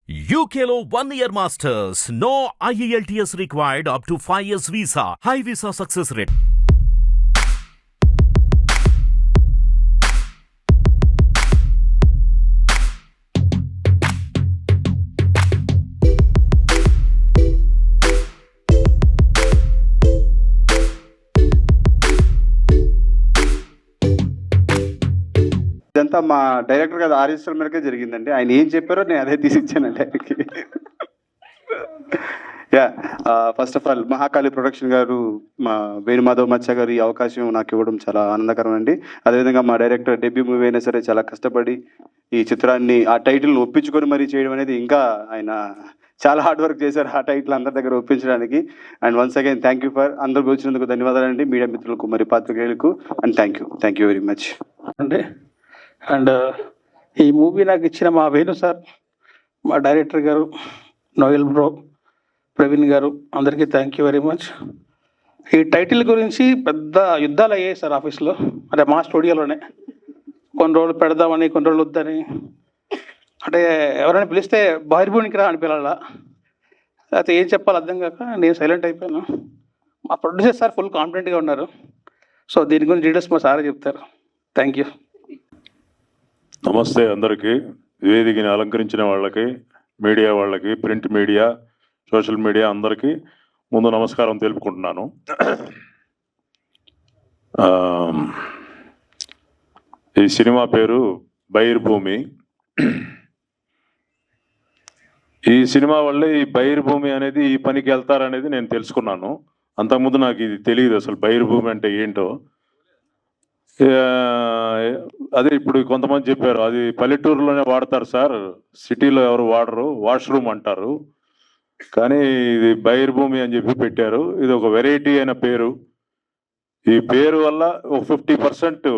UKLO 1 year masters. No IELTS required up to 5 years visa. High visa success rate. ఇదంతా మా director గారు RSL మేరకే జరిగిందండి. ఆయన ఏం చెప్పారో నేను అదే తీసిచ్చానండి ఆయనకి. First of all Mahakali production గారు, మా వేణుమాధవ్ మచ్చ గారు ఈ అవకాశం నాకు ఇవ్వడం చాలా ఆనందకరం అండి. అదేవిధంగా మా డైరెక్టర్ డెబ్యూ మూవీ అయినా సరే చాలా కష్టపడి ఈ చిత్రాన్ని ఆ టైటిల్ని ఒప్పించుకొని మరీ చేయడం అనేది, ఇంకా ఆయన చాలా హార్డ్ వర్క్ చేశారు ఆ టైటిల్ అందరి దగ్గర ఒప్పించడానికి. And once again thank you for అందరికి వచ్చినందుకు ధన్యవాదాలండి, మీడియా మిత్రులకు మరి పాత్రికేయులకు. And thank you very much అంటే. అండ్ ఈ మూవీ నాకు ఇచ్చిన మా వేణు సార్, మా డైరెక్టర్ గారు, నోయల్ బ్రో, ప్రవీణ్ గారు, అందరికీ థ్యాంక్ యూ వెరీ మచ్. ఈ టైటిల్ గురించి పెద్ద యుద్ధాలు అయ్యాయి సార్ ఆఫీస్లో, అంటే మా స్టూడియోలోనే. కొన్ని రోజులు పెడదామని, కొన్ని రోజులు వద్దని, అంటే ఎవరైనా పిలిస్తే బహిర్భూమికి రా అని పిలాలా, లేకపోతే ఏం చెప్పాలి అర్థం కాక నేను సైలెంట్ అయిపోయాను. మా ప్రొడ్యూసర్ సార్ ఫుల్ కాన్ఫిడెంట్గా ఉన్నారు. సో దీని గురించి డీటెయిల్స్ మా సారే చెప్తారు. Thank you. నమస్తే అందరికీ. వేదికని అలంకరించిన వాళ్ళకి, మీడియా వాళ్ళకి, ప్రింట్ మీడియా, సోషల్ మీడియా అందరికీ ముందు నమస్కారం తెలుపుకుంటున్నాను. ఈ సినిమా పేరు బైర్భూమి. ఈ సినిమా వల్లే ఈ బైర్భూమి అనేది ఈ పనికి వెళ్తారనేది నేను తెలుసుకున్నాను. అంతకుముందు నాకు ఇది తెలియదు అసలు బైర్భూమి అంటే ఏంటో. అదే ఇప్పుడు కొంతమంది చెప్పారు అది పల్లెటూరులోనే వాడతారు సార్, సిటీలో ఎవరు వాడరు, వాష్రూమ్ అంటారు. కానీ ఇది బైర్భూమి అని చెప్పి పెట్టారు. ఇది ఒక వెరైటీ అయిన పేరు. ఈ పేరు వల్ల ఒక 50%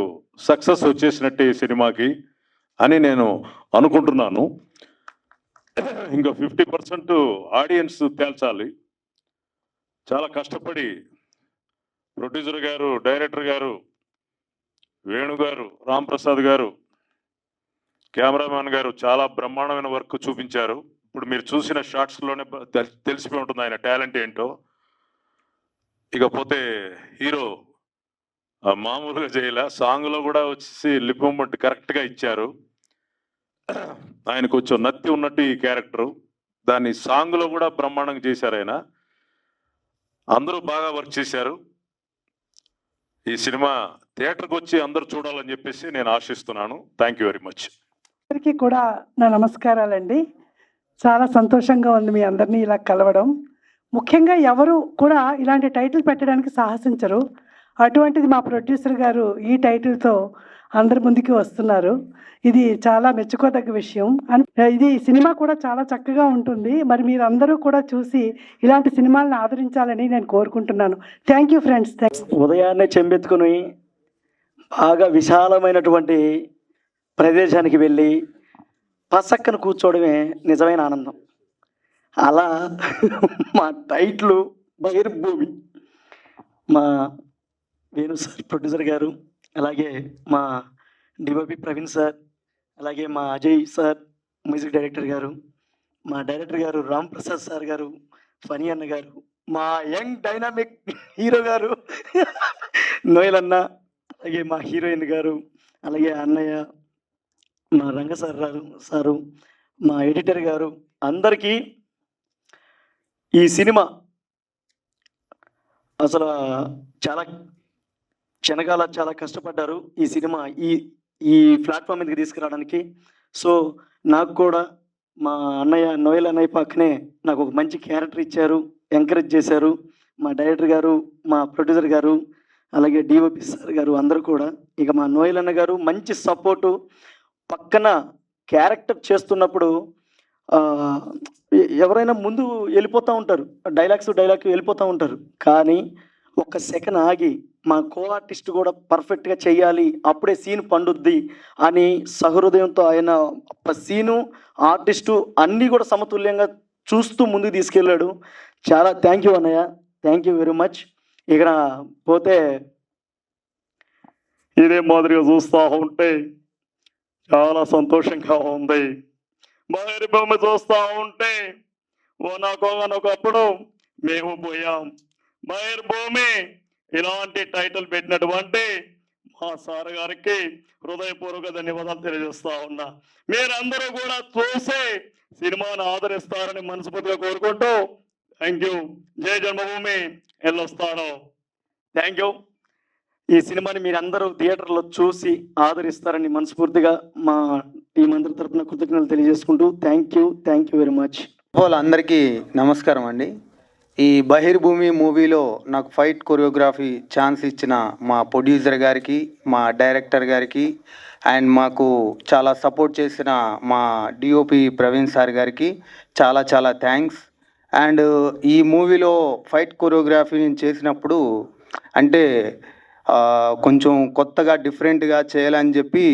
సక్సెస్ వచ్చేసినట్టే ఈ సినిమాకి అని నేను అనుకుంటున్నాను. ఇంకా 50% ఆడియన్స్ తేల్చాలి. చాలా కష్టపడి ప్రొడ్యూసర్ గారు, డైరెక్టర్ గారు, వేణు గారు, రామ్ ప్రసాద్ గారు, కెమెరామ్యాన్ గారు చాలా బ్రహ్మాండమైన వర్క్ చూపించారు. ఇప్పుడు మీరు చూసిన షార్ట్స్లోనే తెలిసిపోయి ఉంటుంది ఆయన టాలెంట్ ఏంటో. ఇకపోతే హీరో మామూలుగా చేయలే, సాంగ్లో కూడా వచ్చేసి లిప్ మూమెంట్ కరెక్ట్గా ఇచ్చారు. ఆయన కొంచెం నత్తి ఉన్నట్టు ఈ క్యారెక్టరు, దాన్ని సాంగ్లో కూడా బ్రహ్మాండంగా చేశారు ఆయన. అందరూ బాగా వర్క్ చేశారు. ఈ సినిమా థియేటర్కి వచ్చి అందరూ చూడాలని చెప్పేసి నేను ఆశిస్తున్నాను. Thank you very much. అందరికీ కూడా నా నమస్కారాలండి. చాలా సంతోషంగా ఉంది మీ అందరినీ ఇలా కలవడం. ముఖ్యంగా ఎవరు కూడా ఇలాంటి టైటిల్ పెట్టడానికి సాహసించరు. అటువంటిది మా ప్రొడ్యూసర్ గారు ఈ టైటిల్తో అందరి ముందుకి వస్తున్నారు. ఇది చాలా మెచ్చుకోదగ్గ విషయం. ఇది సినిమా కూడా చాలా చక్కగా ఉంటుంది. మరి మీరు అందరూ కూడా చూసి ఇలాంటి సినిమాలను ఆదరించాలని నేను కోరుకుంటున్నాను. Thank you friends. ఉదయాన్నే చెంబెత్తుకుని బాగా విశాలమైనటువంటి ప్రదేశానికి వెళ్ళి పసక్కన కూర్చోవడమే నిజమైన ఆనందం. అలా మా టైటిల్ బైర్భూమి, మా వేణు సార్ ప్రొడ్యూసర్ గారు, అలాగే మా డిఓపి ప్రవీణ్ సార్, అలాగే మా అజయ్ సార్ మ్యూజిక్ డైరెక్టర్ గారు, మా డైరెక్టర్ గారు రామ్ ప్రసాద్ సార్ గారు, ఫనీ అన్న గారు, మా యంగ్ డైనామిక్ హీరో గారు నోయల్ అన్న, అలాగే మా హీరోయిన్ గారు, అలాగే అన్నయ్య, మా రంగ సారు, మా ఎడిటర్ గారు, అందరికీ ఈ సినిమా అసలు చాలా చాలా కష్టపడ్డారు ఈ సినిమా ఈ ప్లాట్ఫామ్ మీదకి తీసుకురావడానికి. సో నాకు కూడా మా అన్నయ్య నోయల్ అన్నయ్య పక్కనే నాకు ఒక మంచి క్యారెక్టర్ ఇచ్చారు, ఎంకరేజ్ చేశారు. మా డైరెక్టర్ గారు, మా ప్రొడ్యూసర్ గారు, అలాగే డిఓపి సార్ గారు, అందరూ కూడా. ఇక మా నోయల్ అన్న గారు మంచి సపోర్టు. పక్కన క్యారెక్టర్ చేస్తున్నప్పుడు ఎవరైనా ముందు వెళ్ళిపోతూ ఉంటారు, డైలాగ్ వెళ్ళిపోతూ ఉంటారు. కానీ ఒక్క సెకండ్ ఆగి మా కో ఆర్టిస్ట్ కూడా పర్ఫెక్ట్గా చెయ్యాలి, అప్పుడే సీన్ పండుద్ది అని సహృదయంతో ఆయన సీను, ఆర్టిస్టు అన్నీ కూడా సమతుల్యంగా చూస్తూ ముందుకు తీసుకెళ్ళాడు. చాలా థ్యాంక్ యూ అన్నయ్య, థ్యాంక్ యూ వెరీ మచ్. ఇక్కడ పోతే ఇదే మాదిరిగా చూస్తూ ఉంటే చాలా సంతోషంగా ఉంది. బహిర్భూమి చూస్తా ఉంటే ఒకప్పుడు మేము పోయాం. బహిర్భూమి ఇలాంటి టైటిల్ పెట్టినటువంటి మా సార్ గారికి హృదయపూర్వక ధన్యవాదాలు తెలియజేస్తా ఉన్నా. మీరందరూ కూడా చూసి సినిమాను ఆదరిస్తారని మనస్ఫూర్తిగా కోరుకుంటూ థ్యాంక్ యూ. జై జన్మభూమి వెళ్ళొస్తాను. Thank you. ఈ సినిమాని మీరందరూ థియేటర్లో చూసి ఆదరిస్తారని మనస్ఫూర్తిగా మా టీం అందరి తరఫున కృతజ్ఞతలు తెలియజేసుకుంటూ థ్యాంక్ యూ వెరీ మచ్. అందరికీ నమస్కారం అండి. ఈ బహిర్భూమి మూవీలో నాకు ఫైట్ కొరియోగ్రఫీ ఛాన్స్ ఇచ్చిన మా ప్రొడ్యూసర్ గారికి, మా డైరెక్టర్ గారికి అండ్ మాకు చాలా సపోర్ట్ చేసిన మా డిఓపి ప్రవీణ్ సార్ గారికి చాలా చాలా థ్యాంక్స్. అండ్ ఈ మూవీలో ఫైట్ కొరియోగ్రఫీ నేను చేసినప్పుడు అంటే కొంచెం కొత్తగా డిఫరెంట్గా చేయాలని చెప్పి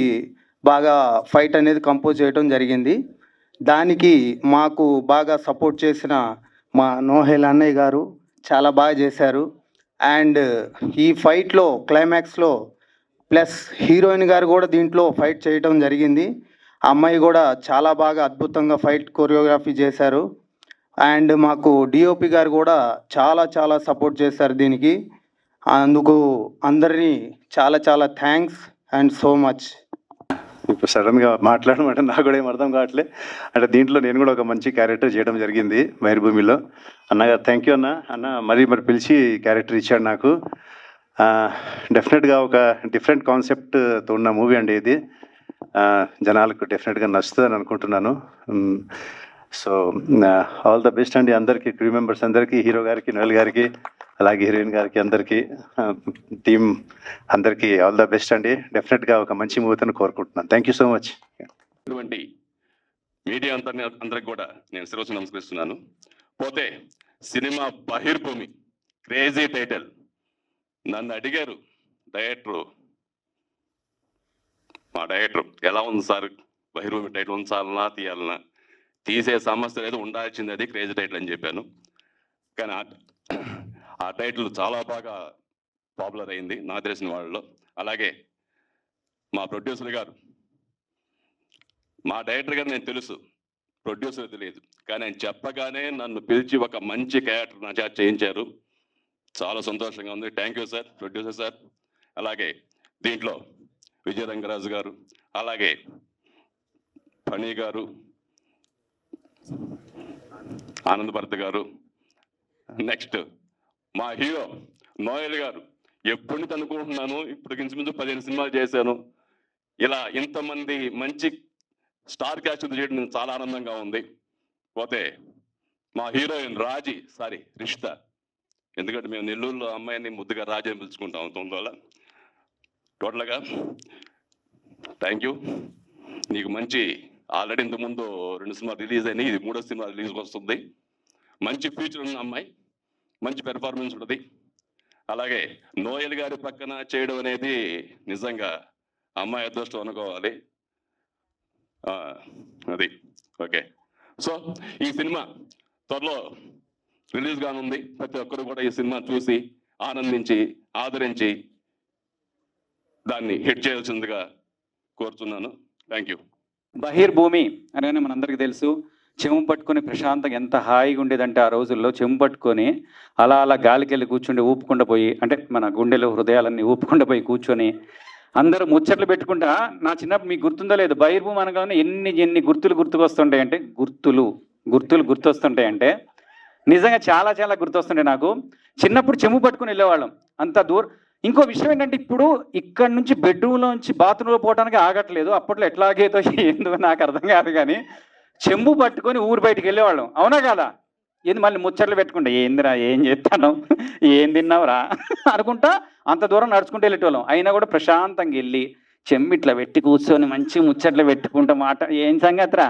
బాగా ఫైట్ అనేది కంపోజ్ చేయడం జరిగింది. దానికి మాకు బాగా సపోర్ట్ చేసిన మా నోహెల్ అన్నయ్య గారు చాలా బాగా చేశారు. అండ్ ఈ ఫైట్లో క్లైమాక్స్లో ప్లస్ హీరోయిన్ గారు కూడా దీంట్లో ఫైట్ చేయడం జరిగింది. ఆ అమ్మాయి కూడా చాలా బాగా అద్భుతంగా ఫైట్ కొరియోగ్రఫీ చేశారు. అండ్ మాకు డిఓపి గారు కూడా చాలా చాలా సపోర్ట్ చేశారు దీనికి. అందుకు అందరినీ చాలా చాలా థ్యాంక్స్ అండ్ సో మచ్. ఇప్పుడు సడన్గా మాట్లాడమంటే నాకు కూడా ఏం అర్థం కావట్లే. అంటే దీంట్లో నేను కూడా ఒక మంచి క్యారెక్టర్ చేయడం జరిగింది బహిర్భూమిలో. అన్నగారు థ్యాంక్ యూ అన్న మరి పిలిచి క్యారెక్టర్ ఇచ్చాడు నాకు. డెఫినెట్గా ఒక డిఫరెంట్ కాన్సెప్ట్తో ఉన్న మూవీ అండి ఇది. జనాలకు డెఫినెట్గా నచ్చుతుందని అనుకుంటున్నాను. సో ఆల్ ద బెస్ట్ అండి అందరికీ, క్రూ మెంబర్స్ అందరికీ, హీరో గారికి, నోయల్ గారికి, అలాగే హీరోయిన్ గారికి, అందరికీ, టీమ్ అందరికీ ఆల్ ద బెస్ట్ అండి. డెఫినెట్గా ఒక మంచి మూవీతో కోరుకుంటున్నాను. Thank you so much. ఇటువంటి మీడియా అందరికి కూడా నేను శిరస్సు నమస్కరిస్తున్నాను. పోతే సినిమా బహిర్భూమి క్రేజీ టైటిల్. నన్ను అడిగారు మా డైరెక్టర్ ఎలా ఉంది సార్ బహిర్భూమి టైటిల్ ఉంచాలన్నా తీయాలన్నా, తీసే సమస్య లేదు, ఉండాల్సింది అది క్రేజీ టైటిల్ అని చెప్పాను. కానీ ఆ టైటిల్ చాలా బాగా పాపులర్ అయింది నాకు తెలిసిన వాళ్ళలో. అలాగే మా ప్రొడ్యూసర్ గారు, మా డైరెక్టర్ గారు నేను తెలుసు, ప్రొడ్యూసర్ తెలియదు, కానీ ఆయన చెప్పగానే నన్ను పిలిచి ఒక మంచి క్యారెక్టర్ నా చేత చేయించారు. చాలా సంతోషంగా ఉంది. Thank you sir, producer sir. అలాగే దీంట్లో విజయ రంగరాజు గారు, అలాగే ఫణి గారు, ఆనంద్ భరత్ గారు, నెక్స్ట్ మా హీరో నోయల్ గారు. ఎప్పటి నుంచి అనుకుంటున్నాను, ఇప్పుడు ఇంచుమించు 15 సినిమాలు చేశాను. ఇలా ఇంతమంది మంచి స్టార్ క్యాస్ట్ చేయడం చాలా ఆనందంగా ఉంది. పోతే మా హీరోయిన్ రిషిత, ఎందుకంటే మేము నెల్లూరులో అమ్మాయిని ముద్దుగా రాజీ అని పిలుచుకుంటాం. తొందరలో టోటల్గా థ్యాంక్ యూ. నీకు మంచి ఆల్రెడీ ఇంతకుముందు 2 సినిమాలు రిలీజ్ అయినాయి, ఇది 3వ సినిమా రిలీజ్కి వస్తుంది. మంచి ఫ్యూచర్ ఉన్న అమ్మాయి, మంచి పెర్ఫార్మెన్స్ ఉంటుంది. అలాగే నోయల్ గారి పక్కన చేయడం అనేది నిజంగా అమ్మాయి అదృష్టం అనుకోవాలి. అది ఓకే. సో ఈ సినిమా త్వరలో రిలీజ్ కానుంది. ప్రతి ఒక్కరు కూడా ఈ సినిమా చూసి ఆనందించి ఆదరించి దాన్ని హిట్ చేయాల్సిందిగా కోరుతున్నాను. Thank you. బహిర్భూమి అనగానే మనందరికీ తెలుసు, చెంబు పట్టుకొని ప్రశాంతంగా ఎంత హాయిగా ఉండేదంటే ఆ రోజుల్లో చెంబు పట్టుకొని అలా అలా గాలికెళ్ళి కూర్చుండి ఊపుకుండా పోయి, అంటే మన గుండెలు హృదయాలన్నీ ఊపుకుండా పోయి కూర్చొని అందరూ ముచ్చట్లు పెట్టుకుంటా. నా చిన్నప్పుడు మీకు గుర్తుందో లేదు, బహిర్భూమి అనగానే ఎన్ని గుర్తులు గుర్తుకొస్తుంటాయంటే గుర్తులు గుర్తొస్తుంటాయంటే నిజంగా చాలా చాలా గుర్తొస్తుంటాయి నాకు. చిన్నప్పుడు చెంబు పట్టుకుని వెళ్ళేవాళ్ళం అంత దూరం. ఇంకో విషయం ఏంటంటే, ఇప్పుడు ఇక్కడ నుంచి బెడ్రూమ్లోంచి బాత్రూంలో పోవడానికి ఆగట్లేదు. అప్పట్లో ఎట్లాగేదో ఏందో నాకు అర్థం కాదు, కానీ చెంబు పట్టుకొని ఊరు బయటికి వెళ్ళేవాళ్ళం. అవునా కదా? ఏంది మళ్ళీ ముచ్చట్లు పెట్టుకుంటా, ఏందిరా ఏం చేస్తాను, ఏం తిన్నావురా అనుకుంటా అంత దూరం నడుచుకుంటూ వెళ్ళేటోళ్ళం. అయినా కూడా ప్రశాంతంగా వెళ్ళి చెంబు ఇట్లా పెట్టి కూర్చొని మంచి ముచ్చట్లు పెట్టుకుంటా ఏం సంగతిరా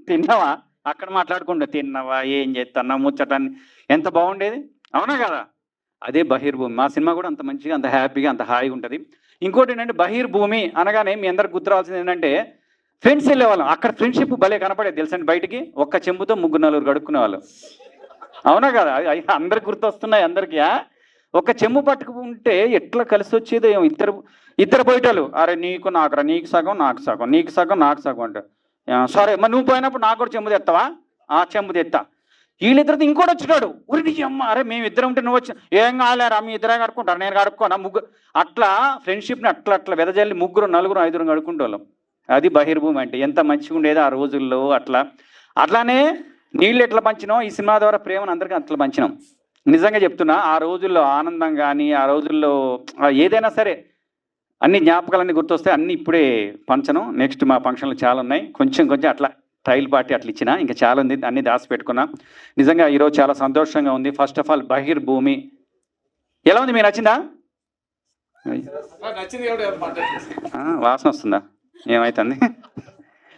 తిన్నావా, అక్కడ మాట్లాడుకుంటా తిన్నావా, ఏం చేస్తున్నావు, ముచ్చటాన్ని ఎంత బాగుండేది. అవునా కదా? అదే బహిర్భూమి. మా సినిమా కూడా అంత మంచిగా, అంత హ్యాపీగా, అంత హాయిగా ఉంటుంది. ఇంకోటి ఏంటంటే, బహిర్భూమి అనగానే మీ అందరికి గుర్తురావాల్సింది ఏంటంటే, ఫ్రెండ్స్ వెళ్ళేవాళ్ళం. అక్కడ ఫ్రెండ్షిప్ భలే కనపడేది తెలుసండి. బయటికి ఒక్క చెంబుతో 3-4 కడుక్కునే వాళ్ళు. అవునా కదా? అందరికి గుర్తొస్తున్నాయి అందరికీ. ఒక చెంబు పట్టుకుంటే ఎట్లా కలిసి వచ్చేదో ఏమో. ఇద్దరు పోయేటోళ్ళు, అరే నీకు నాకురా, నీకు సగం నాకు సగం, నీకు సగం నాకు సగం అంటారు. సరే మరి నువ్వు పోయినప్పుడు నాకు కూడా చెంబు తెస్తావా? చెంబు తెస్తా. వీళ్ళిద్దరితో ఇంకోటి వచ్చినాడు, ఉరికి అమ్మ, అరే మేము ఇద్దరం ఉంటే నువ్వు వచ్చి ఏం కాలేరా మీ ఇద్దరే కడుక్కుంటారు, నేను కడుక్కోనా, ముగ్గురు. అట్లా ఫ్రెండ్షిప్ని అట్లా వెదజల్లి 3, 4, 5 కడుక్కుంటే వాళ్ళం. అది బహిర్భూమి అంటే. ఎంత మంచిగా ఉండేది ఆ రోజుల్లో. అట్లానే నీళ్ళు ఎట్లా పంచినాం, ఈ సినిమా ద్వారా ప్రేమను అందరికీ అట్లా పంచినాం. నిజంగా చెప్తున్నా, ఆ రోజుల్లో ఆనందం కానీ, ఆ రోజుల్లో ఏదైనా సరే అన్ని జ్ఞాపకాలన్నీ గుర్తొస్తాయి. అన్నీ ఇప్పుడే పంచను. నెక్స్ట్ మా ఫంక్షన్లు చాలా ఉన్నాయి. కొంచెం అట్లా ట్రైల్ పార్టీ అట్లా ఇచ్చిన, ఇంకా చాలా ఉంది, అన్ని దాచిపెట్టుకున్నా. నిజంగా ఈరోజు చాలా సంతోషంగా ఉంది. ఫస్ట్ ఆఫ్ ఆల్ బహిర్భూమి ఎలా ఉంది, మీకు నచ్చిందా? వాసన వస్తుందా? ఏమైతుంది?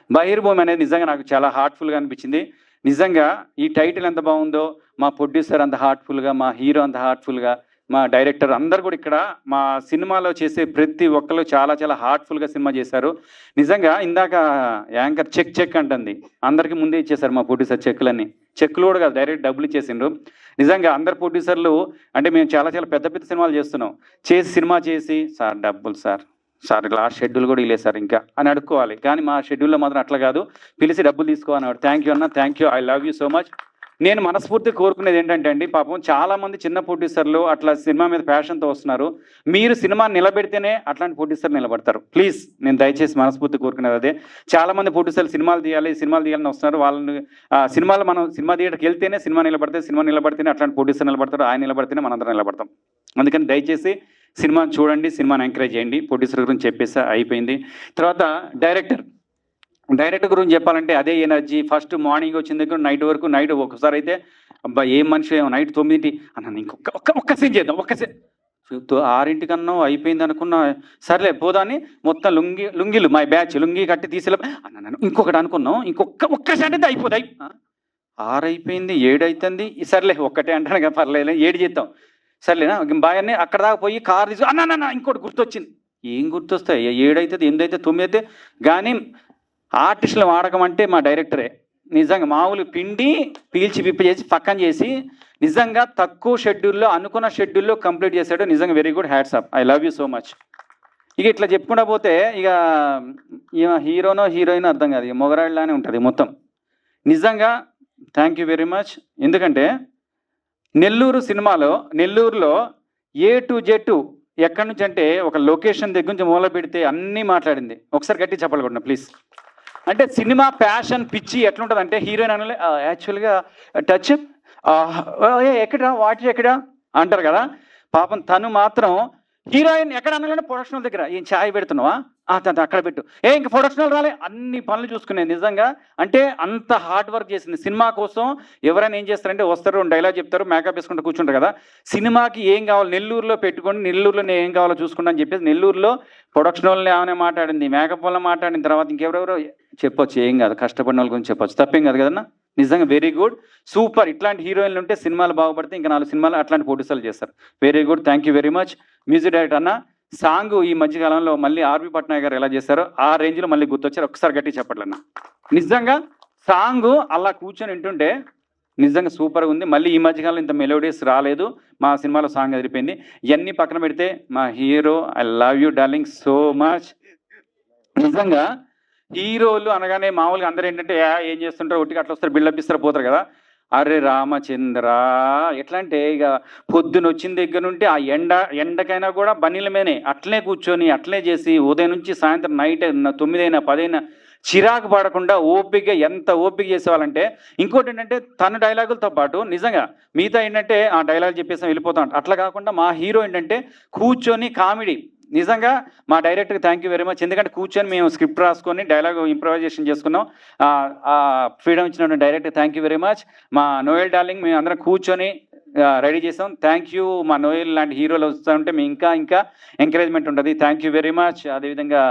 బహిర్భూమి అనేది నిజంగా నాకు చాలా హార్ట్ఫుల్గా అనిపించింది. నిజంగా ఈ టైటిల్ ఎంత బాగుందో, మా ప్రొడ్యూసర్ అంత హార్ట్ఫుల్గా, మా హీరో అంత హార్ట్ఫుల్గా, మా డైరెక్టర్ అందరు కూడా ఇక్కడ మా సినిమాలో చేసే ప్రతి ఒక్కరు చాలా హార్ట్ఫుల్గా సినిమా చేశారు. నిజంగా ఇందాక యాంకర్ చెక్ అంటుంది, అందరికీ ముందే ఇచ్చేశారు మా ప్రొడ్యూసర్ చెక్కులు కూడా కాదు, డైరెక్ట్ డబ్బులు ఇచ్చేసిండ్రు. నిజంగా అందరు ప్రొడ్యూసర్లు అంటే మేము చాలా పెద్ద సినిమాలు చేస్తున్నాం, సినిమా చేసి సార్ డబ్బులు సార్ లాస్ట్ షెడ్యూల్ కూడా ఇలే సార్ ఇంకా అని అడుక్కోవాలి. కానీ మా షెడ్యూల్లో మాత్రం అట్లా కాదు, పిలిచి డబ్బులు తీసుకోవాలన్నాడు. థ్యాంక్ యూ అన్న, thank you, I love you so much. నేను మనస్ఫూర్తిగా కోరుకునేది ఏంటంటే అండి, పాపం చాలామంది చిన్న ప్రొడ్యూసర్లు అట్లా సినిమా మీద ప్యాషన్తో వస్తున్నారు. మీరు సినిమా నిలబెడితేనే అట్లాంటి ప్రొడ్యూసర్ నిలబడతారు. ప్లీజ్, నేను దయచేసి మనస్ఫూర్తి కోరుకునేది అదే. చాలామంది ప్రొడ్యూసర్లు సినిమాలు తీయాలని వస్తున్నారు. వాళ్ళని సినిమాలు మనం సినిమా థియేటర్కి వెళ్తేనే సినిమా నిలబడితేనే అట్లాంటి ప్రొడ్యూసర్ నిలబడతారు. ఆయన నిలబడితేనే మనందరం నిలబడతాం. అందుకని దయచేసి సినిమాని చూడండి, సినిమాని ఎంకరేజ్ చేయండి. ప్రొడ్యూసర్ గురించి చెప్పేసి అయిపోయింది. తర్వాత డైరెక్టర్ గురించి చెప్పాలంటే అదే ఎనర్జీ. ఫస్ట్ మార్నింగ్ వచ్చిన దగ్గర నైట్ వరకు, నైట్ ఒకసారి అయితే అబ్బా ఏం మనిషి, నైట్ 9 అన్న ఒక్క సీన్ చేద్దాం, 6 అయిపోయింది అనుకున్నా. సర్లే పోదాన్ని మొత్తం లుంగీలు మా బ్యాచ్ లుంగి కట్టి తీసేలా అన్న ఇంకొకటి అనుకున్నాం, ఒక్క షాట్ అయితే అయిపోతాయి. 6 అయిపోయింది, 7 అవుతుంది, సర్లే ఒక్కటే అంటాను కదా, పర్లేదు 7 చేద్దాం, సర్లేనా బాయన్ని అక్కడ దాకా పోయి కారు తీసు అన్న ఇంకోటి గుర్తొచ్చింది. ఏం గుర్తొస్తాయి? 7 అవుతుంది, 8 అవుతుంది, 9 అయితే. కానీ ఆర్టిస్టులు వాడకం అంటే మా డైరెక్టరే. నిజంగా మామూలు పిండి పీల్చి విప్పి చేసి పక్కన చేసి నిజంగా తక్కువ షెడ్యూల్లో అనుకున్న షెడ్యూల్లో కంప్లీట్ చేశాడు. నిజంగా very good, hats off, I love you so much. ఇక ఇట్లా చెప్పుకుంటా పోతే ఇక హీరోనో హీరోయిన్ అర్థం కాదు, ఇక మొగరాళ్ళలానే ఉంటుంది మొత్తం. నిజంగా థ్యాంక్ యూ వెరీ మచ్. ఎందుకంటే నెల్లూరులో A to Z ఎక్కడి నుంచి అంటే ఒక లొకేషన్ దగ్గర నుంచి మూల పెడితే అన్నీ మాట్లాడింది. ఒకసారి గట్టి చెప్పాలి కూడా ప్లీజ్. అంటే సినిమా ప్యాషన్ పిచ్చి ఎట్లుంటుంది అంటే హీరోయిన్ అనలే యాక్చువల్గా టచ్ ఎక్కడా వాచ్ ఎక్కడా అంటారు కదా. పాపం తను మాత్రం హీరోయిన్ ఎక్కడ అనగానే ప్రొడక్షనల్ దగ్గర ఏం ఛాయ్ పెడుతున్నావా అక్కడ పెట్టు, ఇంక ప్రొడక్షనల్ రాలే, అన్ని పనులు చూసుకునేది. నిజంగా అంటే అంత హార్డ్ వర్క్ చేసింది సినిమా కోసం. ఎవరైనా ఏం చేస్తారంటే వస్తారు, డైలాగ్ చెప్తారు, మేకప్ వేసుకుంటూ కూర్చుంటారు కదా. సినిమాకి ఏం కావాలి నెల్లూరులో పెట్టుకోండి, నెల్లూరులో నేను ఏం కావాలో చూసుకుంటా అని చెప్పేసి నెల్లూరులో ప్రొడక్షన్ వాళ్ళని ఏమైనా మాట్లాడింది, మేకప్ వల్ల మాట్లాడిన తర్వాత ఇంకెవరెవరో చెప్పొచ్చు, ఏం కాదు, కష్టపడిన వాళ్ళ గురించి చెప్పొచ్చు, తప్పేం కాదు కదన్నా. నిజంగా వెరీ గుడ్, సూపర్. ఇట్లాంటి హీరోయిన్లు ఉంటే సినిమాలు బాగుపడితే ఇంకా 4 సినిమాలు అట్లాంటి ప్రొడ్యూసర్లు చేస్తారు. Very good, thank you very much. Music director అన్న సాంగ్ ఈ మధ్యకాలంలో మళ్ళీ ఆర్వి పట్నాయక్ గారు ఎలా చేశారో ఆ రేంజ్లో మళ్ళీ గుర్తొచ్చారు. ఒకసారి గట్టి చెప్పట్లన్న. నిజంగా సాంగ్ అలా కూర్చొని వింటుంటే నిజంగా సూపర్గా ఉంది. మళ్ళీ ఈ మధ్యకాలంలో ఇంత మెలోడీస్ రాలేదు. మా సినిమాలో సాంగ్ అదిరిపోయింది. ఇవన్నీ పక్కన పెడితే మా hero, I love you darling so much. నిజంగా హీరోలు అనగానే మామూలుగా అందరూ ఏంటంటే ఏం చేస్తుంటారు, ఒట్టిగా అట్లా వస్తారు, బిల్డప్ ఇస్తారు, పోతారు కదా. అరే రామచంద్ర ఎట్లా అంటే ఇక పొద్దున వచ్చిన దగ్గర నుండి ఆ ఎండకైనా కూడా బన్నీల మీదనే అట్లనే కూర్చొని అట్లనే చేసి ఉదయం నుంచి సాయంత్రం నైట్ 9 అయినా 10 అయినా చిరాకు పడకుండా ఓపికగా ఎంత ఓపిక చేసేవాళ్ళంటే. ఇంకోటి ఏంటంటే తన డైలాగులతో పాటు నిజంగా మిగతా ఏంటంటే ఆ డైలాగ్ చెప్పేసి వెళ్ళిపోతాం. అట్లా కాకుండా మా హీరో ఏంటంటే కూర్చొని కామెడీ. నిజంగా మా డైరెక్టర్కి థ్యాంక్ యూ వెరీ మచ్. ఎందుకంటే కూర్చొని మేము స్క్రిప్ట్ రాసుకొని డైలాగ్ ఇంప్రవైజేషన్ చేసుకున్నాం. ఫ్రీడమ్ ఇచ్చినటువంటి director thank you very much. మా నోయల్ డార్లింగ్ మేము అందరం కూర్చొని రెడీ చేసాం. Thank you. మా నోయల్ లాంటి హీరోలు వస్తూ ఉంటే మేము ఇంకా ఎంకరేజ్మెంట్ ఉంటుంది. Thank you very much. అదేవిధంగా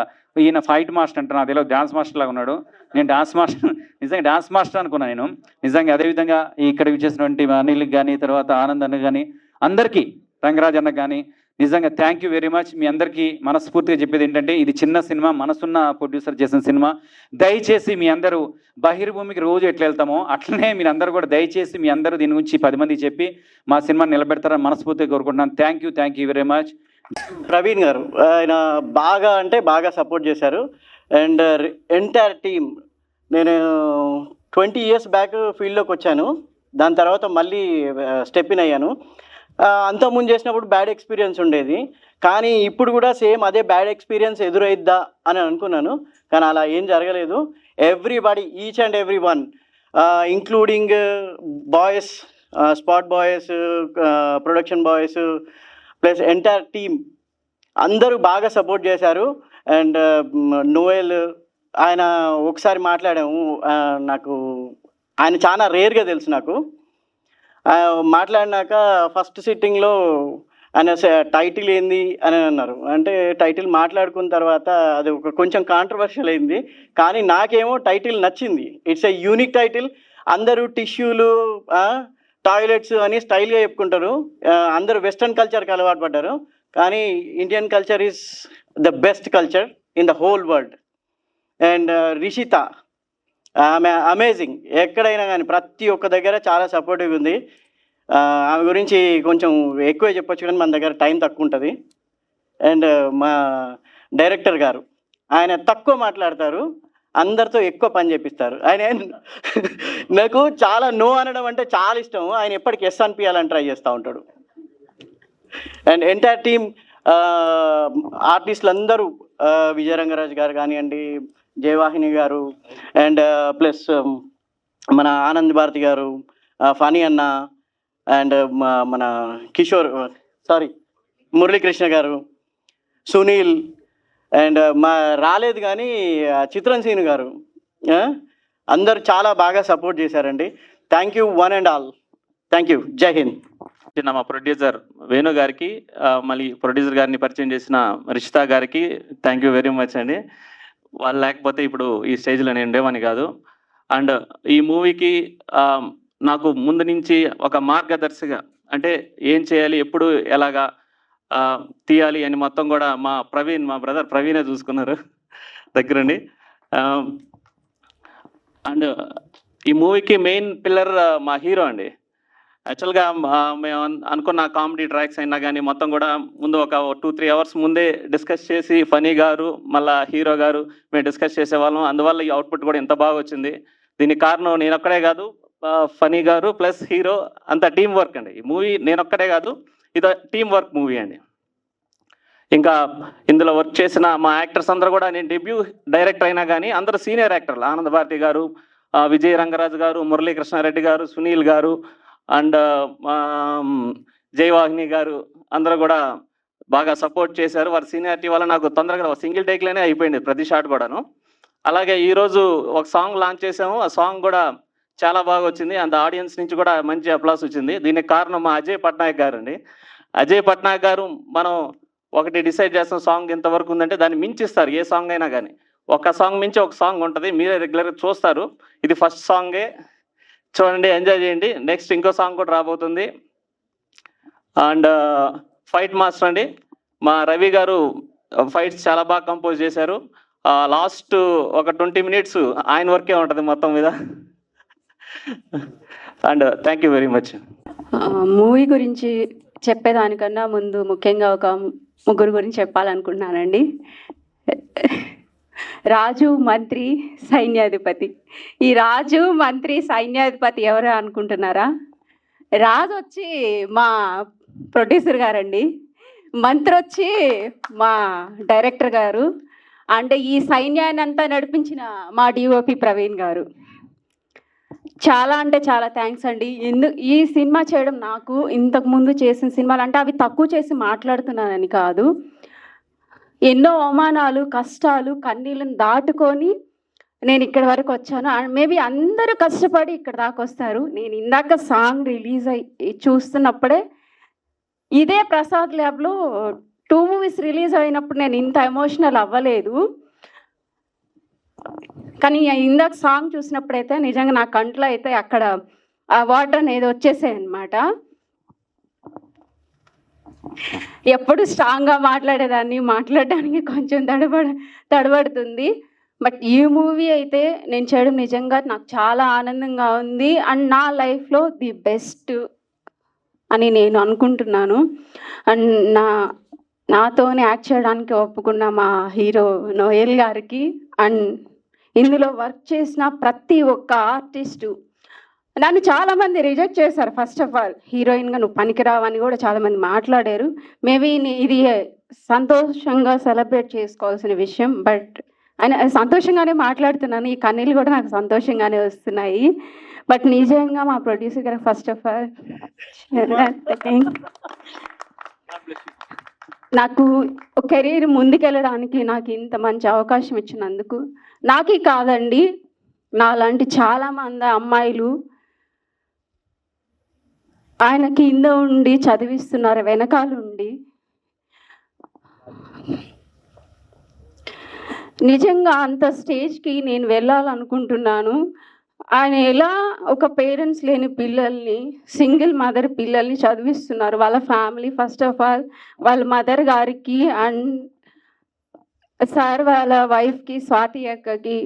ఈయన ఫైట్ మాస్టర్ అంటున్నా, అదేలో డాన్స్ మాస్టర్ లాగా ఉన్నాడు. నేను డాన్స్ మాస్టర్, నిజంగా డాన్స్ మాస్టర్ అనుకున్నాను నేను నిజంగా. అదేవిధంగా ఇక్కడ ఇచ్చేసినటువంటి అనిల్కి కానీ, తర్వాత ఆనంద్ అన్న కానీ, అందరికీ, రంగరాజ్ అన్నకు కానీ నిజంగా థ్యాంక్ యూ వెరీ మచ్. మీ అందరికీ మనస్ఫూర్తిగా చెప్పేది ఏంటంటే ఇది చిన్న సినిమా, మనసున్న ప్రొడ్యూసర్ చేసిన సినిమా. దయచేసి మీ అందరూ బహిర్భూమికి రోజు ఎట్లా వెళ్తామో అట్లనే మీరు అందరూ కూడా దయచేసి మీ అందరూ దీని గురించి 10 మందికి చెప్పి మా సినిమాని నిలబెడతారని మనస్ఫూర్తిగా కోరుకుంటున్నాను. Thank you very much. Praveen గారు ఆయన బాగా సపోర్ట్ చేశారు. అండ్ ఎంటైర్ టీమ్ నేను 20 years బ్యాక్ ఫీల్డ్లోకి వచ్చాను. దాని తర్వాత మళ్ళీ స్టెప్ ఇన్ అయ్యాను. అంతకుముందు చేసినప్పుడు బ్యాడ్ ఎక్స్పీరియన్స్ ఉండేది, కానీ ఇప్పుడు కూడా సేమ్ అదే బ్యాడ్ ఎక్స్పీరియన్స్ ఎదురైద్దా అని అనుకున్నాను, కానీ అలా ఏం జరగలేదు. Everybody, each and every one, including boys, spot boys, production boys, plus entire team అందరూ బాగా సపోర్ట్ చేశారు. అండ్ నోయల్, ఆయన ఒకసారి మాట్లాడాము, నాకు ఆయన చాలా రేర్గా తెలుసు నాకు. మాట్లాడినాక ఫస్ట్ సిట్టింగ్లో ఆయన టైటిల్ ఏంది అని అన్నారు. అంటే టైటిల్ మాట్లాడుకున్న తర్వాత అది ఒక కొంచెం కాంట్రవర్షియల్ అయింది, కానీ నాకేమో టైటిల్ నచ్చింది. It's a unique title. అందరూ టిష్యూలు, టాయిలెట్స్ అని స్టైల్గా చెప్పుకుంటారు. అందరూ వెస్ట్రన్ కల్చర్కి అలవాటు పడ్డారు, కానీ Indian culture is the best culture in the whole world. And Rishitha, ఆమె అమేజింగ్. ఎక్కడైనా కానీ ప్రతి ఒక్క దగ్గర చాలా సపోర్టివ్ ఉంది. ఆమె గురించి కొంచెం ఎక్కువే చెప్పొచ్చు, కానీ మన దగ్గర టైం తక్కువ ఉంటుంది. అండ్ మా డైరెక్టర్ గారు, ఆయన తక్కువ మాట్లాడతారు, అందరితో ఎక్కువ పని చేపిస్తారు. ఆయన నాకు చాలా నో అనడం అంటే చాలా ఇష్టం. ఆయన ఎప్పటికి ఎస్ అనిపించాలని ట్రై చేస్తూ ఉంటాడు. అండ్ ఎంటైర్ టీమ్, ఆర్టిస్టులు అందరూ, విజయరంగరాజు గారు కానివ్వండి, జయవాహిని గారు, అండ్ ప్లస్ మన ఆనంద్ భారతి గారు, ఫనీ అన్న, అండ్ మన కిషోర్, మురళీకృష్ణ గారు, సునీల్, అండ్ మా రాలేదు కానీ చిత్రం సీను గారు, అందరూ చాలా బాగా సపోర్ట్ చేశారండి. Thank you one and all. Thank you. జై హింద్. మా ప్రొడ్యూసర్ వేణు గారికి, మళ్ళీ ప్రొడ్యూసర్ గారిని పరిచయం చేసిన రిషితా గారికి థ్యాంక్ యూ వెరీ మచ్ అండి. వాళ్ళు లేకపోతే ఇప్పుడు ఈ స్టేజ్లో నేను ఉండేవాని కాదు. అండ్ ఈ మూవీకి నాకు ముందు నుంచి ఒక మార్గదర్శిగా, అంటే ఏం చేయాలి, ఎప్పుడు ఎలాగా తీయాలి అని మొత్తం కూడా మా బ్రదర్ ప్రవీణే చూసుకున్నారు దగ్గరుండి. అండ్ ఈ మూవీకి మెయిన్ పిల్లర్ మా హీరో అండి. యాక్చువల్గా మేము అనుకున్న కామెడీ ట్రాక్స్ అయినా కానీ మొత్తం కూడా ముందు ఒక 2-3 hours ముందే డిస్కస్ చేసి ఫనీ గారు మళ్ళీ హీరో గారు మేము డిస్కస్ చేసేవాళ్ళం. అందువల్ల ఈ అవుట్పుట్ కూడా ఎంత బాగా వచ్చింది. దీనికి కారణం నేను ఒక్కడే కాదు, ఫనీ గారు ప్లస్ హీరో, అంత టీం వర్క్ అండి. ఈ మూవీ నేను ఒక్కడే కాదు, ఇది టీం వర్క్ మూవీ అండి. ఇంకా ఇందులో వర్క్ చేసిన మా యాక్టర్స్ అందరూ కూడా, నేను డెబ్యూ డైరెక్టర్ అయినా కానీ అందరూ సీనియర్ యాక్టర్లు. ఆనంద్ భారతి గారు, విజయ రంగరాజు గారు, మురళీకృష్ణారెడ్డి గారు, సునీల్ గారు, అండ్ జయవాహిని గారు అందరూ కూడా బాగా సపోర్ట్ చేశారు. వారి సీనియారిటీ వల్ల నాకు తొందరగా సింగిల్ టేక్లోనే అయిపోయింది ప్రతి షాట్ కూడాను. అలాగే ఈరోజు ఒక సాంగ్ లాంచ్ చేసాము, ఆ సాంగ్ కూడా చాలా బాగా వచ్చింది. అండ్ ఆడియన్స్ నుంచి కూడా మంచి అప్లాస్ వచ్చింది. దీనికి కారణం మా అజయ్ పట్నాయక్ గారు అండి. అజయ్ పట్నాయక్ గారు, మనం ఒకటి డిసైడ్ చేస్తాం సాంగ్ ఎంతవరకు ఉందంటే దాన్ని మించిస్తారు ఏ సాంగ్ అయినా కానీ. ఒక సాంగ్ మించి ఒక సాంగ్ ఉంటుంది, మీరే రెగ్యులర్గా చూస్తారు. ఇది ఫస్ట్ సాంగే, చూడండి, ఎంజాయ్ చేయండి. నెక్స్ట్ ఇంకో సాంగ్ కూడా రాబోతుంది. అండ్ ఫైట్ మాస్టర్ అండి, మా రవి గారు ఫైట్స్ చాలా బాగా కంపోజ్ చేశారు. లాస్ట్ ఒక 20 minutes ఆయన వర్కే ఉంటుంది మొత్తం మీద. And thank you very much. Movie గురించి చెప్పేదానికన్నా ముందు ముఖ్యంగా ఒక ముగ్గురు గురించి చెప్పాలనుకుంటున్నానండి. రాజు, మంత్రి, సైన్యాధిపతి. ఈ రాజు, మంత్రి, సైన్యాధిపతి ఎవరు అనుకుంటున్నారా? రాజు వచ్చి మా ప్రొడ్యూసర్ గారండి, మంత్రి వచ్చి మా డైరెక్టర్ గారు, అంటే ఈ సైన్యాన్ని అంతా నడిపించిన మా డిఓపి ప్రవీణ్ గారు. చాలా అంటే చాలా థ్యాంక్స్ అండి. ఈ సినిమా చేయడం, నాకు ఇంతకుముందు చేసిన సినిమాలు అంటే అవి తక్కువ చేసి మాట్లాడుతున్నానని కాదు, ఎన్నో అవమానాలు, కష్టాలు, కన్నీళ్ళని దాటుకొని నేను ఇక్కడి వరకు వచ్చాను. మేబీ అందరూ కష్టపడి ఇక్కడ దాకా వస్తారు. నేను ఇందాక సాంగ్ రిలీజ్ అయ్యి చూస్తున్నప్పుడే, ఇదే ప్రసాద్ ల్యాబ్లో 2 movies రిలీజ్ అయినప్పుడు నేను ఇంత ఎమోషనల్ అవ్వలేదు. కానీ ఇందాక సాంగ్ చూసినప్పుడైతే నిజంగా నా కంట్లో అయితే అక్కడ ఆ వాటర్ అనేది వచ్చేసాయి అన్నమాట. ఎప్పుడు స్ట్రాంగ్గా మాట్లాడేదాన్ని, మాట్లాడడానికి కొంచెం తడబడుతుంది. బట్ ఈ మూవీ అయితే నేను చేయడం నిజంగా నాకు చాలా ఆనందంగా ఉంది. అండ్ నా లైఫ్లో ది బెస్ట్ అని నేను అనుకుంటున్నాను. అండ్ నాతోనే యాక్ట్ చేయడానికి ఒప్పుకున్న మా హీరో నోయల్ గారికి, అండ్ ఇందులో వర్క్ చేసిన ప్రతి ఒక్క ఆర్టిస్టు నన్ను చాలామంది రిజెక్ట్ చేశారు. ఫస్ట్ ఆఫ్ ఆల్ హీరోయిన్గా నువ్వు పనికిరావని కూడా చాలామంది మాట్లాడారు. మేబీ ఇది సంతోషంగా సెలబ్రేట్ చేసుకోవాల్సిన విషయం, బట్ ఆయన సంతోషంగానే మాట్లాడుతున్నాను. ఈ కన్నీళ్ళు కూడా నాకు సంతోషంగానే వస్తున్నాయి. బట్ నిజంగా మా ప్రొడ్యూసర్ గారు ఫస్ట్ ఆఫ్ ఆల్ నాకు కెరీర్ ముందుకెళ్ళడానికి నాకు ఇంత మంచి అవకాశం ఇచ్చినందుకు నాకే కాదండి, నాలాంటి చాలామంది అమ్మాయిలు ఆయన కింద ఉండి చదివిస్తున్నారు, వెనకాలండి. నిజంగా అంత స్టేజ్కి నేను వెళ్ళాలనుకుంటున్నాను. ఆయన ఎలా ఒక పేరెంట్స్ లేని పిల్లల్ని, సింగిల్ మదర్ పిల్లల్ని చదివిస్తున్నారు. వాళ్ళ ఫ్యామిలీ ఫస్ట్ ఆఫ్ ఆల్ వాళ్ళ మదర్ గారికి అండ్ సార్ వాళ్ళ వైఫ్కి స్వాతి అక్కకి,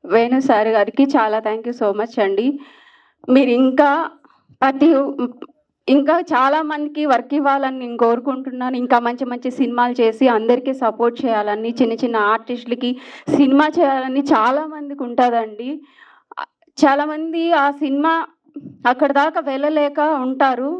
వేణు సార్ గారికి చాలా థ్యాంక్ యూ సో మచ్ అండి. మీరు ఇంకా చాలా మందికి వర్క్ ఇవ్వాలని నేను కోరుకుంటున్నాను. ఇంకా మంచి మంచి సినిమాలు చేసి అందరికీ సపోర్ట్ చేయాలని, చిన్న చిన్న ఆర్టిస్టులకి సినిమా చేయాలని చాలామందికి ఉంటుందండి. చాలామంది ఆ సినిమా అక్కడ దాకా వెళ్ళలేక ఉంటారు.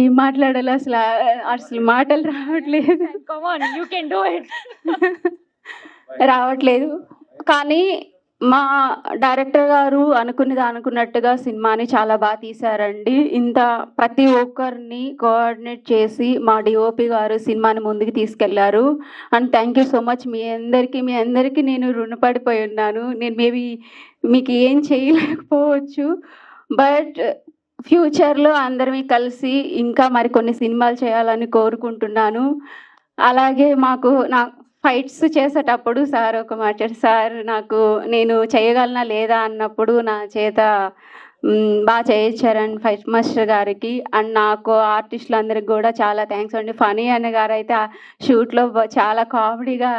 ఏం మాట్లాడాలి అసలు మాటలు రావట్లేదు. రావట్లేదు. కానీ మా డైరెక్టర్ గారు అనుకున్నట్టుగా సినిమాని చాలా బాగా తీశారండి. ఇంత ప్రతి ఒక్కరిని కోఆర్డినేట్ చేసి మా డిఓపి గారు సినిమాని ముందుకు తీసుకెళ్లారు. And thank you so much. మీ అందరికీ నేను రుణపడిపోయి ఉన్నాను. నేను మేబీ మీకు ఏం చేయలేకపోవచ్చు, బట్ ఫ్యూచర్లో అందరం కలిసి ఇంకా మరికొన్ని సినిమాలు చేయాలని కోరుకుంటున్నాను. అలాగే నా ఫైట్స్ చేసేటప్పుడు సార్ ఒక మాట, సార్ నేను చేయగలనా లేదా అన్నప్పుడు నా చేత బాగా చేయించారండి ఫైట్ మాస్టర్ గారికి. అండ్ నాకు ఆర్టిస్టులందరికి కూడా చాలా థ్యాంక్స్ అండి. ఫనీ అన్న గారు అయితే ఆ షూట్లో చాలా కామెడీగా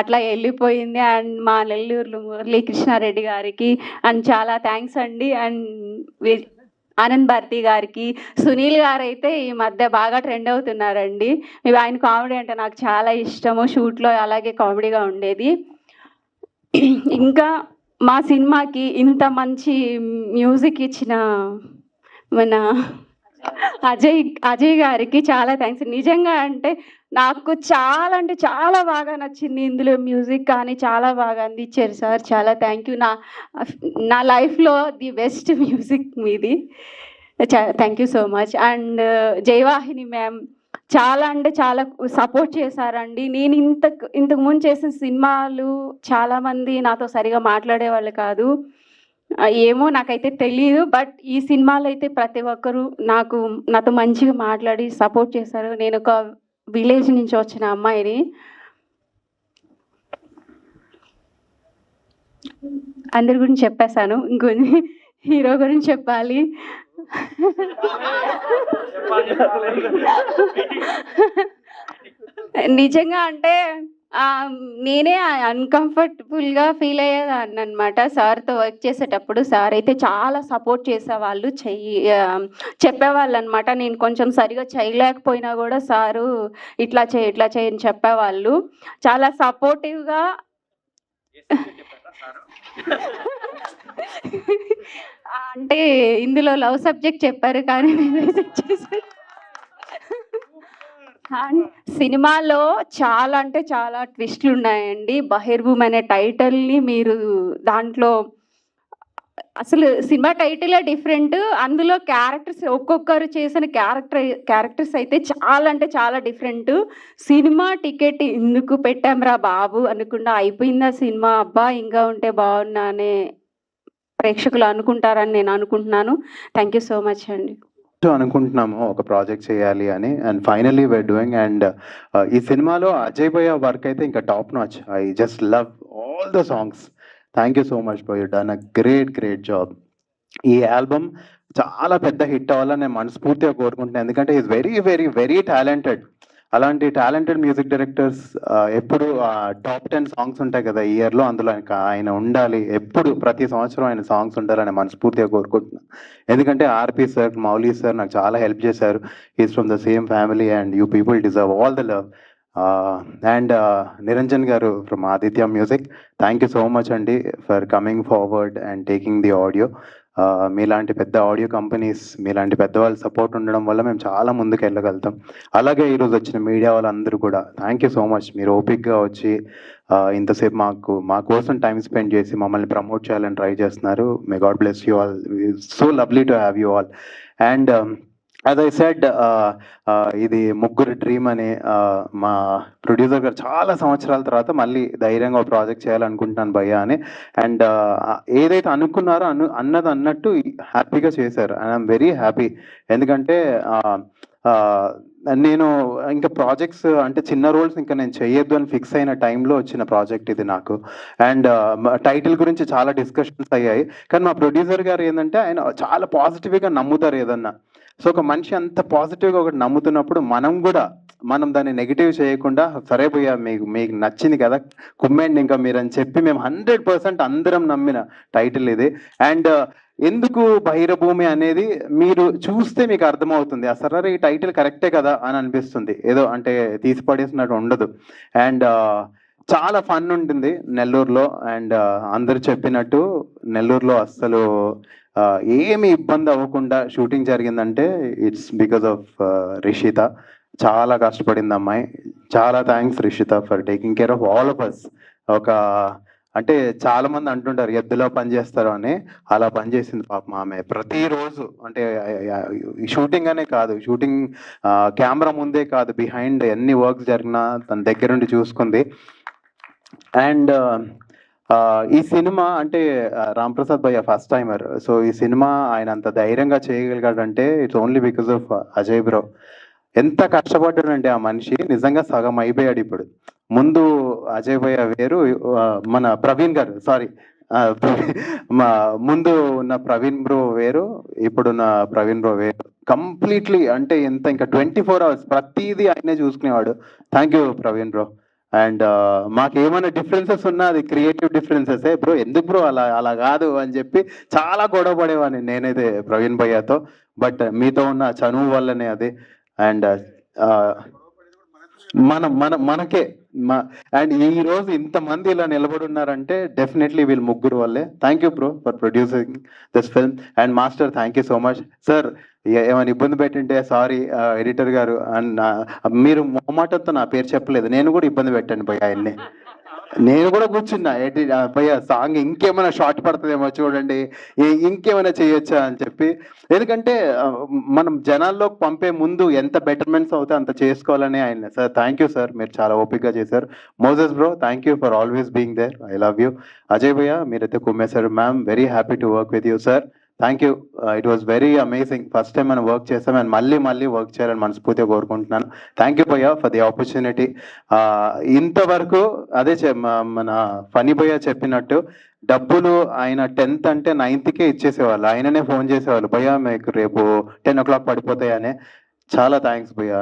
అట్లా వెళ్ళిపోయింది. అండ్ మా నెల్లూరు మురళీకృష్ణారెడ్డి గారికి అండ్ చాలా థ్యాంక్స్ అండి. అండ్ ఆనంద్ భారతి గారికి, సునీల్ గారు అయితే ఈ మధ్య బాగా ట్రెండ్ అవుతున్నారండి. ఆయన కామెడీ అంటే నాకు చాలా ఇష్టము. షూట్లో అలాగే కామెడీగా ఉండేది. ఇంకా మా సినిమాకి ఇంత మంచి మ్యూజిక్ ఇచ్చిన మన అజయ్ గారికి చాలా థ్యాంక్స్. నిజంగా అంటే నాకు చాలా బాగా నచ్చింది. ఇందులో మ్యూజిక్ కానీ చాలా బాగా అందించారు సార్. చాలా థ్యాంక్ యూ. నా లైఫ్లో ది బెస్ట్ మ్యూజిక్ మీది. Thank you so much. And Jayavahini ma'am చాలా సపోర్ట్ చేశారండి. నేను ఇంతకు ముందు చేసిన సినిమాలు చాలామంది నాతో సరిగా మాట్లాడేవాళ్ళు కాదు. ఏమో నాకైతే తెలియదు, బట్ ఈ సినిమాలో అయితే ప్రతి ఒక్కరూ నాతో మంచిగా మాట్లాడి సపోర్ట్ చేశారు. నేను ఒక విలేజ్ నుంచి వచ్చిన అమ్మాయిని. అందరి గురించి చెప్పేశాను, ఇంకొన్ని హీరో గురించి చెప్పాలి. నిజంగా అంటే నేనే అన్కంఫర్టబుల్గా ఫీల్ అయ్యేదాన్ని అనమాట సార్తో వర్క్ చేసేటప్పుడు. సార్ అయితే చాలా సపోర్ట్ చేసేవాళ్ళు, చెప్పేవాళ్ళు అనమాట. నేను కొంచెం సరిగా చేయలేకపోయినా కూడా సారు ఇట్లా చేయి అని చెప్పేవాళ్ళు. చాలా సపోర్టివ్గా అంటే ఇందులో లవ్ సబ్జెక్ట్ చెప్పారు కానీ నేను రిజెక్ట్ చేశాను. సినిమాలో చాలా ట్విస్ట్లు ఉన్నాయండి. బహిర్భూమి అనే టైటిల్ని మీరు దాంట్లో అసలు సినిమా టైటిలే డిఫరెంట్. అందులో క్యారెక్టర్స్ ఒక్కొక్కరు చేసిన క్యారెక్టర్స్ అయితే చాలా డిఫరెంట్. సినిమా టికెట్ ఎందుకు పెట్టాంరా బాబు అనుకుండా అయిపోయిందా సినిమా, అబ్బా ఇంకా ఉంటే బాగున్నా అనే ప్రేక్షకులు అనుకుంటారని నేను అనుకుంటున్నాను. థ్యాంక్ యూ సో మచ్ అండి. అనుకుంటున్నాము ఒక ప్రాజెక్ట్ చేయాలి అని, and finally we are doing. And ఈ సినిమాలో అజయ్ భయ్య వర్క్ అయితే ఇంకా top notch. I just love all the songs. Thank you so much bro, you done a great job. ఈ ఆల్బమ్ చాలా పెద్ద హిట్ అవ్వాలని నేను మనస్ఫూర్తిగా కోరుకుంటున్నాను. ఎందుకంటే ఈజ్ వెరీ టాలెంటెడ్. అలాంటి టాలెంటెడ్ మ్యూజిక్ డైరెక్టర్స్ ఎప్పుడు టాప్ 10 సాంగ్స్ ఉంటాయి కదా ఇయర్లో, అందులో ఆయన ఉండాలి, ఎప్పుడు ప్రతి సంవత్సరం ఆయన సాంగ్స్ ఉండాలని మనస్ఫూర్తిగా కోరుకుంటున్నాను. ఎందుకంటే ఆర్పి సార్, మౌలీ సార్ నాకు చాలా హెల్ప్ చేశారు. Is from the same family and you people deserve all the love. And Niranjan గారు from Aditya music, thank you so much అండి for coming forward and taking the audio. మీలాంటి పెద్ద ఆడియో కంపెనీస్, మీలాంటి పెద్దవాళ్ళ support ఉండడం వల్ల మేము చాలా ముందుకు వెళ్ళగలుగుతాం. అలాగే ఈరోజు వచ్చిన మీడియా వాళ్ళందరూ కూడా థ్యాంక్ యూ సో మచ్. మీరు ఓపిక్గా వచ్చి ఇంతసేపు మా కోసం టైం స్పెండ్ చేసి మమ్మల్ని ప్రమోట్ చేయాలని ట్రై చేస్తున్నారు. May God bless you all. So lovely to have you all. And as I said, ఇది ముగ్గురు డ్రీమ్ అని మా ప్రొడ్యూసర్ గారు చాలా సంవత్సరాల తర్వాత మళ్ళీ ధైర్యంగా ప్రాజెక్ట్ చేయాలనుకుంటున్నాను భయ్య అని. అండ్ ఏదైతే అనుకున్నారో అన్నది అన్నట్టు హ్యాపీగా చేశారు. And I'm very happy. ఎందుకంటే నేను ఇంకా ప్రాజెక్ట్స్ అంటే చిన్న రోల్స్ ఇంకా నేను చేయొద్దు అని ఫిక్స్ అయిన టైంలో వచ్చిన ప్రాజెక్ట్ ఇది నాకు. అండ్ టైటిల్ గురించి చాలా డిస్కషన్స్ అయ్యాయి, కానీ మా ప్రొడ్యూసర్ గారు ఏంటంటే ఆయన చాలా పాజిటివ్గా నమ్ముతారు ఏదన్నా. సో ఒక మనిషి అంత పాజిటివ్గా ఒకటి నమ్ముతున్నప్పుడు మనం దాన్ని నెగిటివ్ చేయకుండా, సరే భయ్యా మీకు నచ్చింది కదా కుమ్మెండి ఇంకా మీరు అని చెప్పి మేము 100% అందరం నమ్మిన టైటిల్ ఇది. అండ్ ఎందుకు బహిరభూమి అనేది మీరు చూస్తే మీకు అర్థమవుతుంది. అసలు ఈ టైటిల్ కరెక్టే కదా అని అనిపిస్తుంది, ఏదో అంటే తీసి పడేసినట్టు ఉండదు. అండ్ చాలా ఫన్ ఉంటుంది నెల్లూరులో. అండ్ అందరు చెప్పినట్టు నెల్లూరులో అస్సలు ఏమి ఇబ్బంది అవ్వకుండా షూటింగ్ జరిగిందంటే ఇట్స్ బికాస్ ఆఫ్ రిషిత. చాలా కష్టపడింది అమ్మాయి. చాలా thanks Rishitha for taking care of all of us. అంటే చాలా మంది అంటుంటారు ఎద్దులో పనిచేస్తారు అని, అలా పనిచేసింది పాపం ఆమె. ప్రతిరోజు అంటే షూటింగ్ అనే కాదు, షూటింగ్ కెమెరా ముందే కాదు, బిహైండ్ ఎన్ని వర్క్స్ జరిగినా తన దగ్గరుండి చూసుకుంది. అండ్ ఈ సినిమా అంటే రామ్ ప్రసాద్ భయ్య ఫస్ట్ టైమర్. సో ఈ సినిమా ఆయన అంత ధైర్యంగా చేయగలిగాడంటే it's only because of Ajay bro. ఎంత కష్టపడ్డాడంటే ఆ మనిషి నిజంగా సగం అయిపోయాడు ఇప్పుడు. ముందు అజయ్ భయ్య వేరు, మన ప్రవీణ్ గారు ముందు ఉన్న ప్రవీణ్ బ్రో వేరు, ఇప్పుడున్న ప్రవీణ్ బ్రో వేరు. కంప్లీట్లీ అంటే ఎంత ఇంకా 24 hours ప్రతిదీ ఆయనే చూసుకునేవాడు. Thank you Praveen bro. And మాకేమైనా డిఫరెన్సెస్ ఉన్నా అది క్రియేటివ్ డిఫరెన్సెస్ బ్రో, ఎందుకు బ్రో అలా కాదు అని చెప్పి చాలా గొడవ పడేవాడిని నేనైతే ప్రవీణ్ భయ్యతో. బట్ మీతో ఉన్న చనువు వల్లనే అది. అండ్ మనకే అండ్ ఈ రోజు ఇంతమంది ఇలా నిలబడి ఉన్నారంటే డెఫినెట్లీ వీళ్ళు ముగ్గురు వల్లే. Thank you bro for producing this film. And master thank you so much. Sir ఏమైనా ఇబ్బంది పెట్టింటే సారీ ఎడిటర్ గారు. అండ్ మీరు మొహమాటంతో నా పేరు చెప్పలేదు, నేను కూడా ఇబ్బంది పెట్టాను భయ్య ఆయన్ని. నేను కూడా కూర్చున్నా భయ్య సాంగ్ ఇంకేమైనా షార్ట్ పడుతుందేమో చూడండి, ఇంకేమైనా చేయొచ్చా అని చెప్పి. ఎందుకంటే మనం జనాల్లోకి పంపే ముందు ఎంత బెటర్మెంట్స్ అవుతే అంత చేసుకోవాలని ఆయన. సార్ థ్యాంక్ యూ సార్, మీరు చాలా ఓపిక్గా చేశారు. Moses bro thank you for always being there, I love you. Ajay భయ్య మీరైతే కుమ్మేశారు. Ma'am very happy to work with you sir. Thank you. It was very amazing. First time మనం work చేస్తాం and మళ్ళీ వర్క్ చేయాలని మనస్ఫూర్తిగా కోరుకుంటున్నాను. థ్యాంక్ యూ భయ్య ఫర్ ది ఆపర్చునిటీ. ఇంతవరకు అదే మన ఫనీ భయ్య చెప్పినట్టు డబ్బులు ఆయన 10th అంటే 9th ఇచ్చేసేవాళ్ళు. ఆయననే ఫోన్ చేసేవాళ్ళు, భయ్య మీకు రేపు 10 o'clock పడిపోతాయనే. చాలా థ్యాంక్స్ భయ్య.